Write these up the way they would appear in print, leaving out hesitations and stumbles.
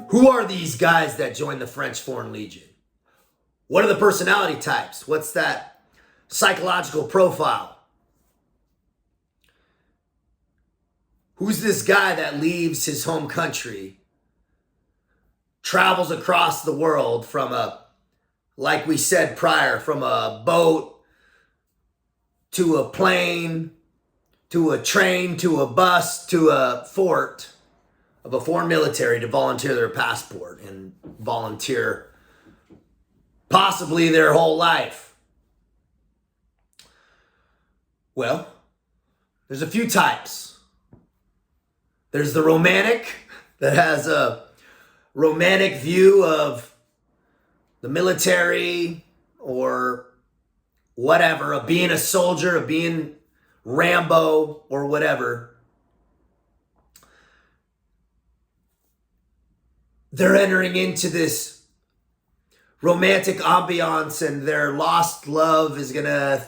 Who are these guys that join the French Foreign Legion? What are the personality types? What's that psychological profile? Who's this guy that leaves his home country, travels across the world from like we said prior, from a boat to a plane, to a train, to a bus, to a fort of a foreign military to volunteer their passport and volunteer possibly their whole life? Well, there's a few types. There's the romantic that has a romantic view of the military or whatever, of being a soldier, of being Rambo or whatever. They're entering into this romantic ambiance, and their lost love is going to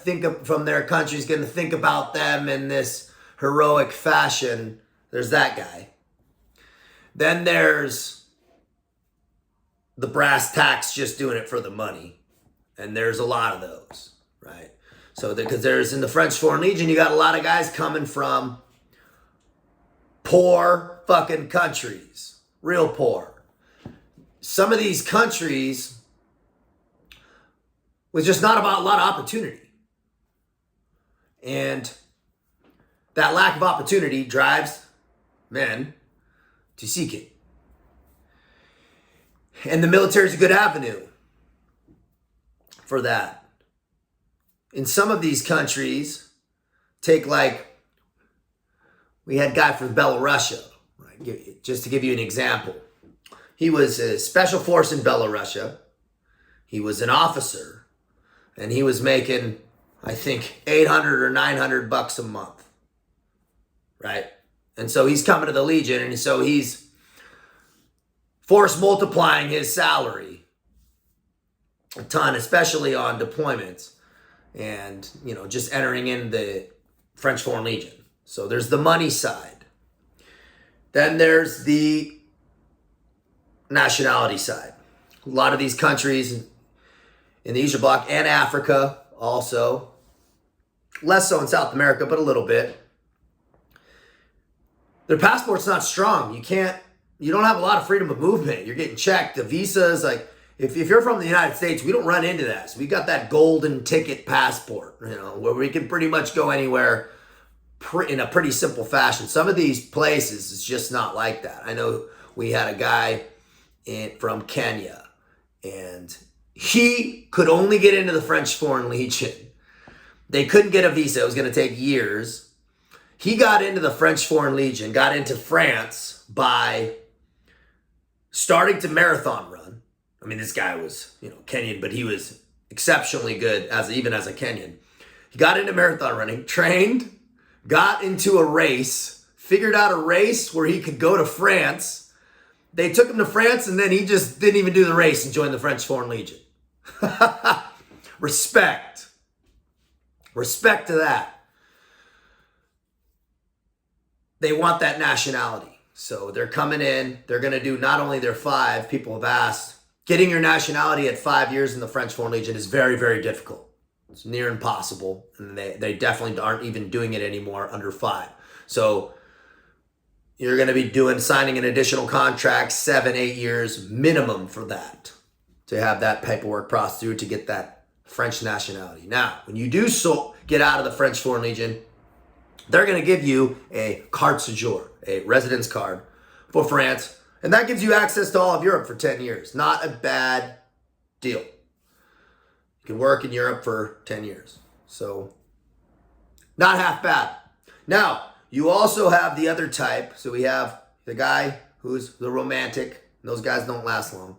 from their country, is going to think about them in this heroic fashion. There's that guy. Then there's the brass tacks just doing it for the money. And there's a lot of those, right? So because there's in the French Foreign Legion, you got a lot of guys coming from poor fucking countries, real poor. Some of these countries was just not about a lot of opportunity. And that lack of opportunity drives men to seek it. And the military is a good avenue for that. In some of these countries, take like, we had a guy from Belarusia, right? Just to give you an example. He was a special force in Belarusia. He was an officer, and he was making, I think, 800 or 900 bucks a month, right? And so he's coming to the Legion, and so he's force multiplying his salary a ton, especially on deployments and, just entering in the French Foreign Legion. So there's the money side. Then there's the nationality side. A lot of these countries in the Eastern Bloc and Africa also, less so in South America, but a little bit, their passport's not strong. You don't have a lot of freedom of movement. You're getting checked. The visas, like, if you're from the United States, we don't run into that. So we got that golden ticket passport, where we can pretty much go anywhere in a pretty simple fashion. Some of these places, it's just not like that. I know we had a guy from Kenya, and he could only get into the French Foreign Legion. They couldn't get a visa. It was going to take years. He got into the French Foreign Legion, got into France by starting to marathon run. I mean, this guy was, Kenyan, but he was exceptionally good even as a Kenyan. He got into marathon running, trained, got into a race, figured out a race where he could go to France. They took him to France, and then he just didn't even do the race and joined the French Foreign Legion. Respect. Respect to that. They want that nationality. So they're coming in. They're going to do not only their 5, people have asked, getting your nationality at 5 years in the French Foreign Legion is very, very difficult. It's near impossible. And they definitely aren't even doing it anymore under 5. So you're going to be signing an additional contract, 7, 8 years minimum for that, to have that paperwork processed through to get that French nationality. Now, when you do get out of the French Foreign Legion, they're going to give you a carte séjour, a residence card for France. And that gives you access to all of Europe for 10 years. Not a bad deal. You can work in Europe for 10 years. So, not half bad. Now, you also have the other type. So we have the guy who's the romantic. Those guys don't last long.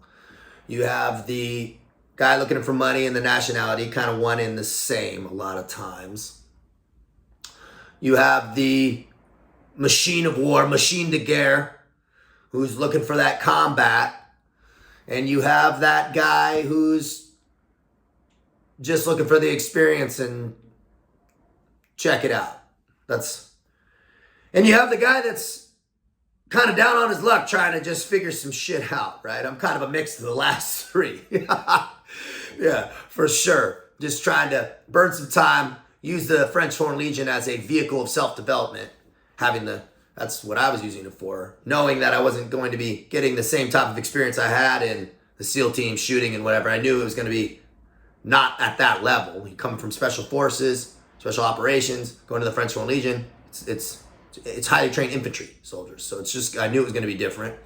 You have the guy looking for money and the nationality, kind of one in the same a lot of times. You have the machine of war, machine de guerre, who's looking for that combat. And you have that guy who's just looking for the experience and check it out. And you have the guy that's kind of down on his luck trying to just figure some shit out, right? I'm kind of a mix of the last three. Yeah, for sure. Just trying to burn some time, use the French Foreign Legion as a vehicle of self-development, that's what I was using it for, knowing that I wasn't going to be getting the same type of experience I had in the SEAL team shooting and whatever. I knew it was going to be not at that level. You come from special forces, special operations, going to the French Foreign Legion, it's highly trained infantry soldiers. So it's just, I knew it was going to be different.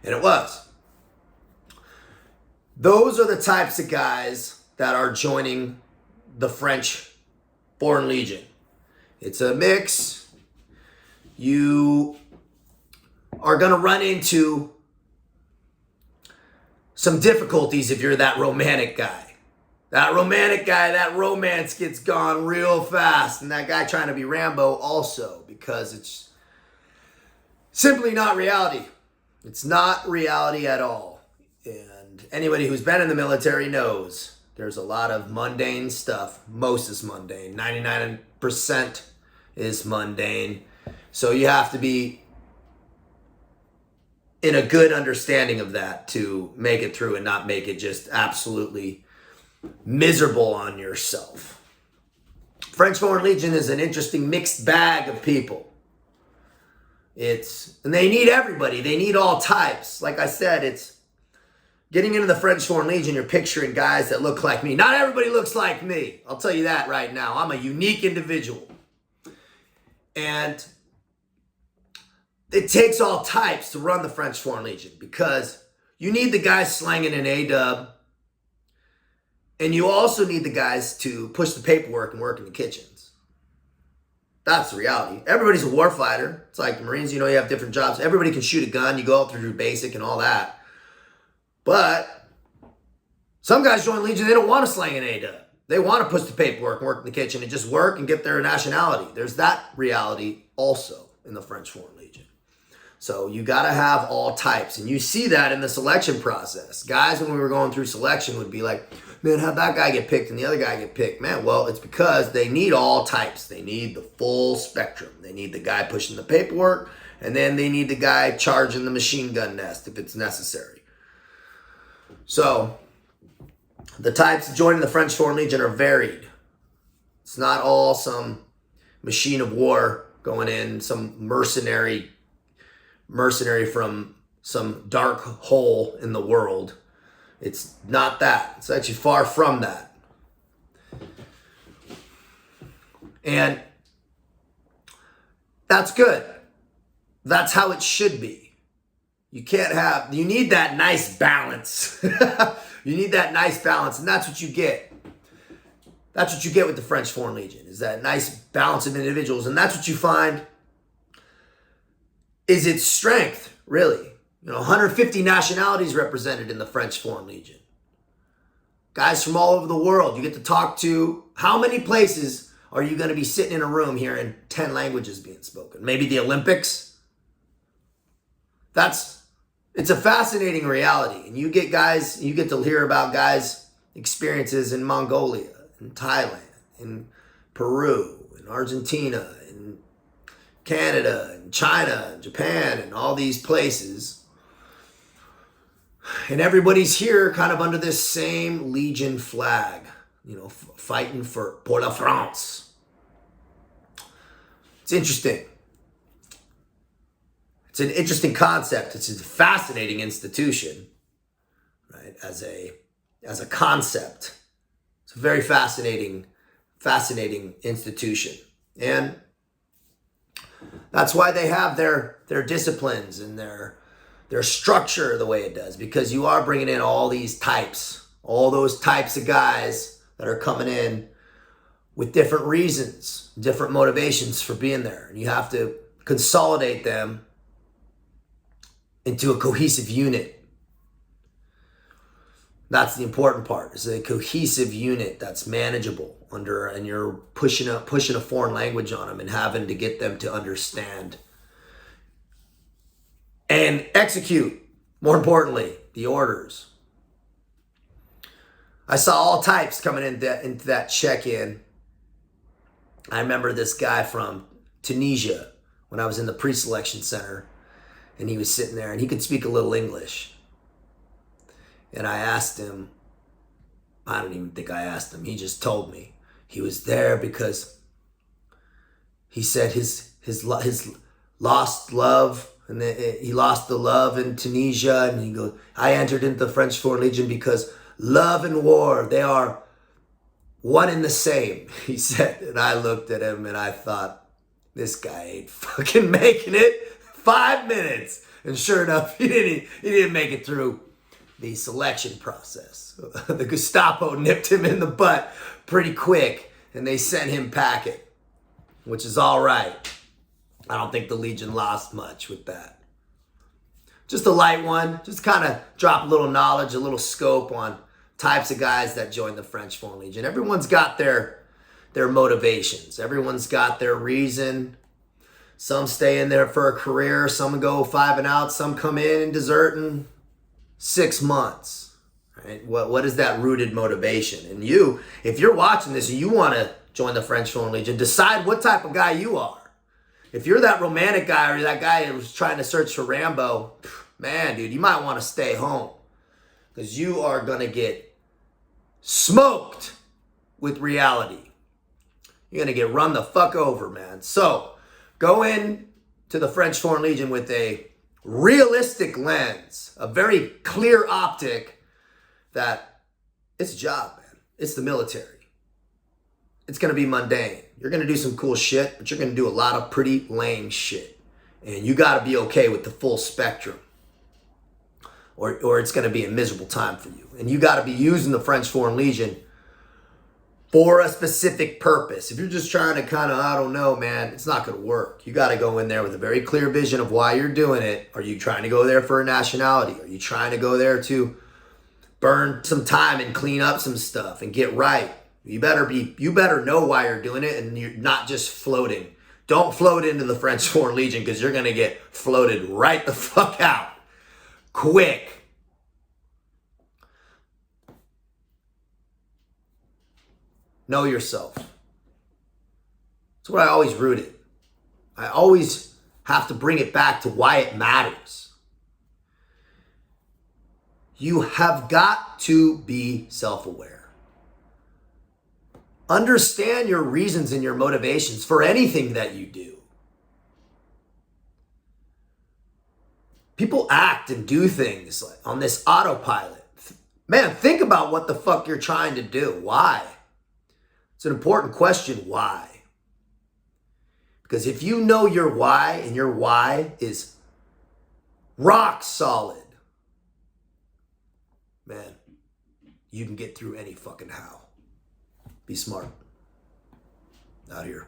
And it was. Those are the types of guys that are joining the French Foreign Legion. It's a mix. You are going to run into some difficulties if you're that romantic guy. That romantic guy, that romance gets gone real fast. And that guy trying to be Rambo also, because it's simply not reality. It's not reality at all. And anybody who's been in the military knows there's a lot of mundane stuff. Most is mundane. 99% is mundane. So you have to be in a good understanding of that to make it through and not make it just absolutely miserable on yourself. French Foreign Legion is an interesting mixed bag of people. And they need everybody. They need all types. Like I said, it's getting into the French Foreign Legion, you're picturing guys that look like me. Not everybody looks like me. I'll tell you that right now. I'm a unique individual. And it takes all types to run the French Foreign Legion, because you need the guys slanging an A-dub, and you also need the guys to push the paperwork and work in the kitchens. That's the reality. Everybody's a war fighter. It's like the Marines, you have different jobs. Everybody can shoot a gun. You go out through basic and all that. But some guys join Legion, they don't want to slang an A-dub. They want to push the paperwork and work in the kitchen and just work and get their nationality. There's that reality also in the French Foreign Legion. So you got to have all types. And you see that in the selection process. Guys, when we were going through selection, would be like, man, how'd that guy get picked and the other guy get picked? Man, well, it's because they need all types. They need the full spectrum. They need the guy pushing the paperwork, and then they need the guy charging the machine gun nest if it's necessary. So the types joining the French Foreign Legion are varied. It's not all some machine of war going in, some mercenary from some dark hole in the world. It's not that. It's actually far from that. And that's good. That's how it should be. You need that nice balance. You need that nice balance, and that's what you get. That's what you get with the French Foreign Legion, is that nice balance of individuals, and that's what you find is its strength, really. 150 nationalities represented in the French Foreign Legion. Guys from all over the world. You get to talk to, how many places are you going to be sitting in a room hearing 10 languages being spoken? Maybe the Olympics? It's a fascinating reality. And you get to hear about guys' experiences in Mongolia, in Thailand, in Peru, in Argentina, in Canada, in China, in Japan, and all these places. And everybody's here kind of under this same Legion flag, fighting for la France. It's interesting. It's an interesting concept. It's a fascinating institution, right? As a concept. It's a very fascinating institution. And that's why they have their disciplines and their structure the way it does, because you are bringing in all these types, all those types of guys that are coming in with different reasons, different motivations for being there. And you have to consolidate them into a cohesive unit. That's the important part. It's a cohesive unit that's manageable and you're pushing a foreign language on them and having to get them to understand and execute, more importantly, the orders. I saw all types coming into that check-in. I remember this guy from Tunisia when I was in the pre-selection center. And he was sitting there and he could speak a little English. And I asked him, I don't even think I asked him. He just told me he was there because he said his lost love, and he lost the love in Tunisia. And he goes, I entered into the French Foreign Legion because love and war, they are one and the same, he said. And I looked at him and I thought, this guy ain't fucking making it 5 minutes. And sure enough, he didn't make it through the selection process. The Gestapo nipped him in the butt pretty quick, and they sent him packing, which is all right. I don't think the Legion lost much with that. Just a light one, just kind of drop a little knowledge, a little scope on types of guys that join the French Foreign Legion. Everyone's got their motivations. Everyone's got their reason. Some stay in there for a career. Some go 5 and out. Some come in and desert in 6 months. Right? What is that rooted motivation? And you, if you're watching this and you want to join the French Foreign Legion, decide what type of guy you are. If you're that romantic guy or that guy who's trying to search for Rambo, man, dude, you might want to stay home because you are going to get smoked with reality. You're going to get run the fuck over, man. So go in to the French Foreign Legion with a realistic lens, a very clear optic that it's a job, man. It's the military. It's going to be mundane. You're going to do some cool shit, but you're going to do a lot of pretty lame shit. And you got to be okay with the full spectrum, or it's going to be a miserable time for you. And you got to be using the French Foreign Legion for a specific purpose. If you're just trying to kind of, I don't know, man, it's not going to work. You got to go in there with a very clear vision of why you're doing it. Are you trying to go there for a nationality? Are you trying to go there to burn some time and clean up some stuff and get right? You better know why you're doing it, and you're not just floating. Don't float into the French Foreign Legion because you're going to get floated right the fuck out. Quick. Know yourself. That's what I always rooted. I always have to bring it back to why it matters. You have got to be self-aware. Understand your reasons and your motivations for anything that you do. People act and do things on this autopilot. Man, think about what the fuck you're trying to do. Why? It's an important question, why? Because if you know your why, and your why is rock solid, man, you can get through any fucking how. Be smart. Out here.